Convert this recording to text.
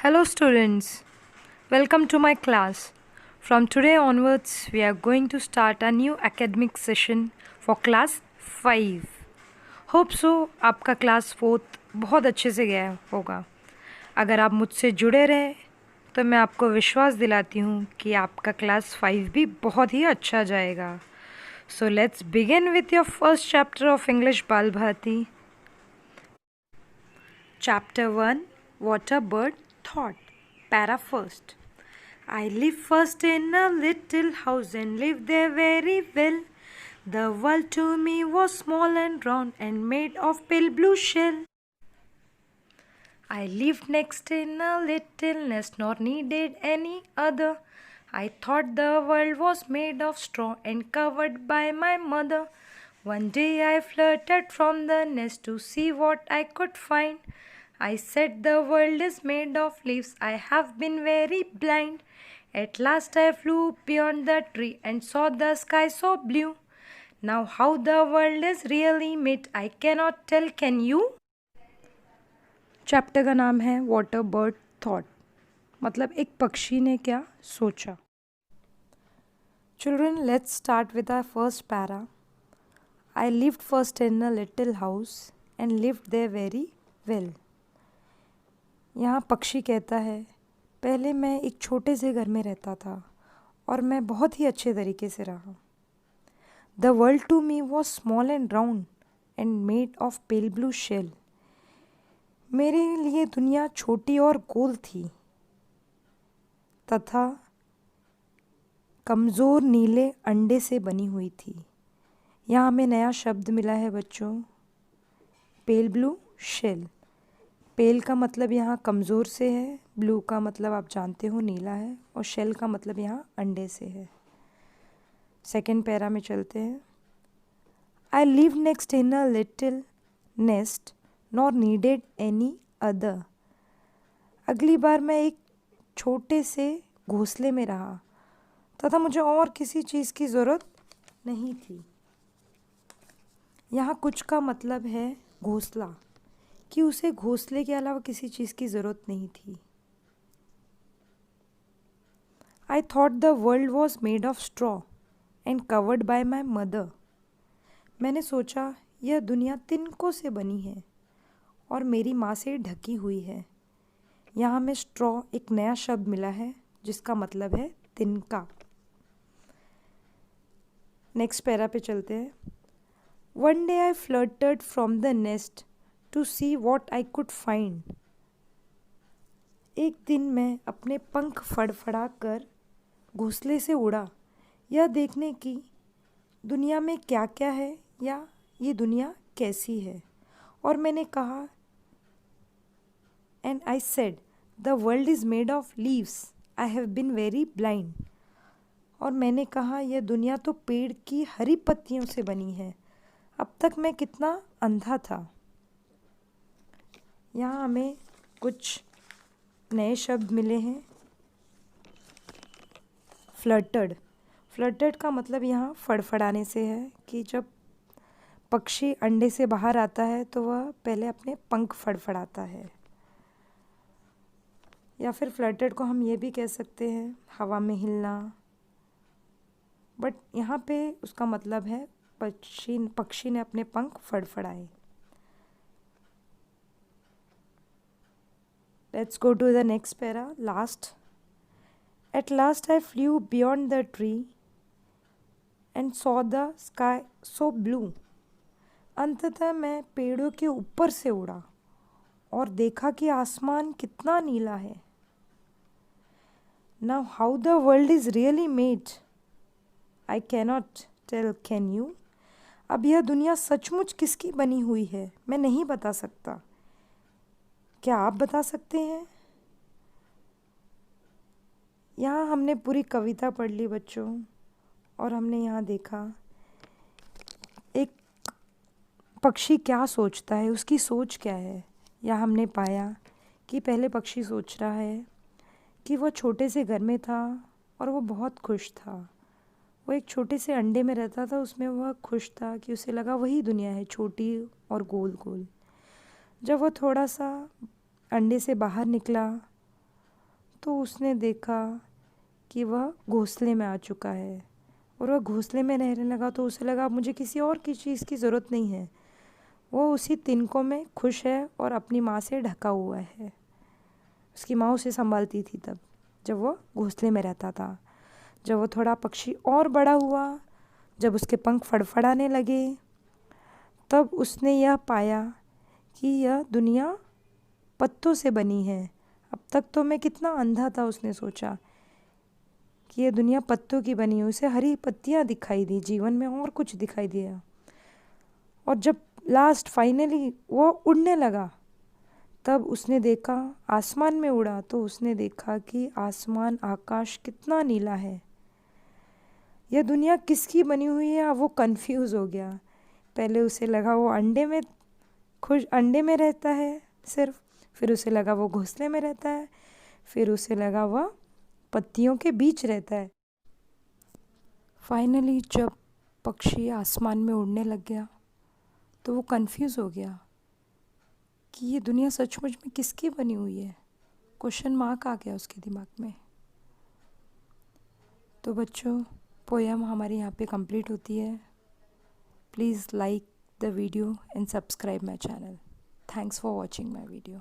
Hello students, welcome to my class. From today onwards, we are going to start a new academic session for class 5. Hope so आपका class 4 बहुत अच्छे से गया होगा। अगर आप मुझसे जुड़े रहे तो मैं आपको विश्वास दिलाती हूँ कि आपका क्लास 5 भी बहुत ही अच्छा जाएगा। So let's begin with your first chapter of English Bal Bharati. Chapter 1, What a Bird Thought. Para first. I lived first in a little house and lived there very well. The world to me was small and round and made of pale blue shell. I lived next in a little nest nor needed any other. I thought the world was made of straw and covered by my mother. One day I flirted from the nest to see what I could find. I said the world is made of leaves, I have been very blind. At last I flew beyond the tree and saw the sky so blue. Now how the world is really made I cannot tell, can you? Chapter का नाम है what a bird thought, मतलब एक पक्षी ने क्या सोचा। Children, let's start with our first para. I lived first in a little house and lived there very well. यहाँ पक्षी कहता है, पहले मैं एक छोटे से घर में रहता था और मैं बहुत ही अच्छे तरीके से रहा। The world to me was small and round and made of pale blue shell. मेरे लिए दुनिया छोटी और गोल थी तथा कमज़ोर नीले अंडे से बनी हुई थी। यहाँ हमें नया शब्द मिला है बच्चों, पेल ब्लू शेल। पेल का मतलब यहाँ कमज़ोर से है, ब्लू का मतलब आप जानते हो नीला है, और शेल का मतलब यहाँ अंडे से है। सेकेंड पैरा में चलते हैं। I live next in a little nest nor needed any other. अगली बार मैं एक छोटे से घोंसले में रहा तथा मुझे और किसी चीज़ की ज़रूरत नहीं थी। यहाँ कुछ का मतलब है घोंसला, कि उसे घोंसले के अलावा किसी चीज़ की ज़रूरत नहीं थी। I thought the world was made of straw and covered by my mother. मैंने सोचा यह दुनिया तिनकों से बनी है और मेरी माँ से ढकी हुई है। यहाँ हमें स्ट्रॉ एक नया शब्द मिला है जिसका मतलब है तिनका। नेक्स्ट पैरा पे चलते हैं। One day I fluttered from the nest to see what I could find. एक दिन मैं अपने पंख फड़फड़ा कर घोंसले से उड़ा, यह देखने की दुनिया में क्या क्या है या ये दुनिया कैसी है। और मैंने कहा, and I said the world is made of leaves, I have been very blind. और मैंने कहा यह दुनिया तो पेड़ की हरी पत्तियों से बनी है, अब तक मैं कितना अंधा था। यहाँ हमें कुछ नए शब्द मिले हैं। फ्लर्टेड, फ्लर्टेड का मतलब यहाँ फड़फड़ाने से है, कि जब पक्षी अंडे से बाहर आता है तो वह पहले अपने पंख फड़फड़ाता है। या फिर फ्लर्टेड को हम ये भी कह सकते हैं हवा में हिलना, बट यहाँ पे उसका मतलब है पक्षी ने अपने पंख फड़फड़ाए। Let's go to the next para, last. At last I flew beyond the tree and saw the sky so blue. अंततः मैं पेड़ों के ऊपर से उड़ा और देखा कि आसमान कितना नीला है। Now how the world is really made, I cannot tell, can you? अब यह दुनिया सचमुच किसकी बनी हुई है मैं नहीं बता सकता, क्या आप बता सकते हैं? यहाँ हमने पूरी कविता पढ़ ली बच्चों, और हमने यहाँ देखा एक पक्षी क्या सोचता है, उसकी सोच क्या है। यहाँ हमने पाया कि पहले पक्षी सोच रहा है कि वह छोटे से घर में था और वो बहुत खुश था। वो एक छोटे से अंडे में रहता था, उसमें वह खुश था कि उसे लगा वही दुनिया है, छोटी और गोल गोल। जब वह थोड़ा सा अंडे से बाहर निकला तो उसने देखा कि वह घोंसले में आ चुका है और वह घोंसले में रहने लगा। तो उसे लगा अब मुझे किसी और की चीज़ की ज़रूरत नहीं है। वो उसी तिनकों में खुश है और अपनी माँ से ढका हुआ है। उसकी माँ उसे संभालती थी तब, जब वो घोंसले में रहता था। जब वो थोड़ा पक्षी और बड़ा हुआ, जब उसके पंख फड़फड़ाने लगे, तब उसने यह पाया कि यह दुनिया पत्तों से बनी है। अब तक तो मैं कितना अंधा था, उसने सोचा कि यह दुनिया पत्तों की बनी है। उसे हरी पत्तियाँ दिखाई दी, जीवन में और कुछ दिखाई दिया। और जब लास्ट फाइनली वो उड़ने लगा, तब उसने देखा, आसमान में उड़ा तो उसने देखा कि आसमान, आकाश कितना नीला है। यह दुनिया किसकी बनी हुई है, अब वो कंफ्यूज हो गया। पहले उसे लगा वो अंडे में रहता है सिर्फ, फिर उसे लगा वो घोंसले में रहता है, फिर उसे लगा वह पत्तियों के बीच रहता है। फाइनली जब पक्षी आसमान में उड़ने लग गया तो वो कंफ्यूज हो गया कि ये दुनिया सचमुच में किसकी बनी हुई है। क्वेश्चन मार्क आ गया उसके दिमाग में। तो बच्चों, पोयम हमारी यहाँ पे कंप्लीट होती है। Please like the video and subscribe my channel. Thanks for watching my video.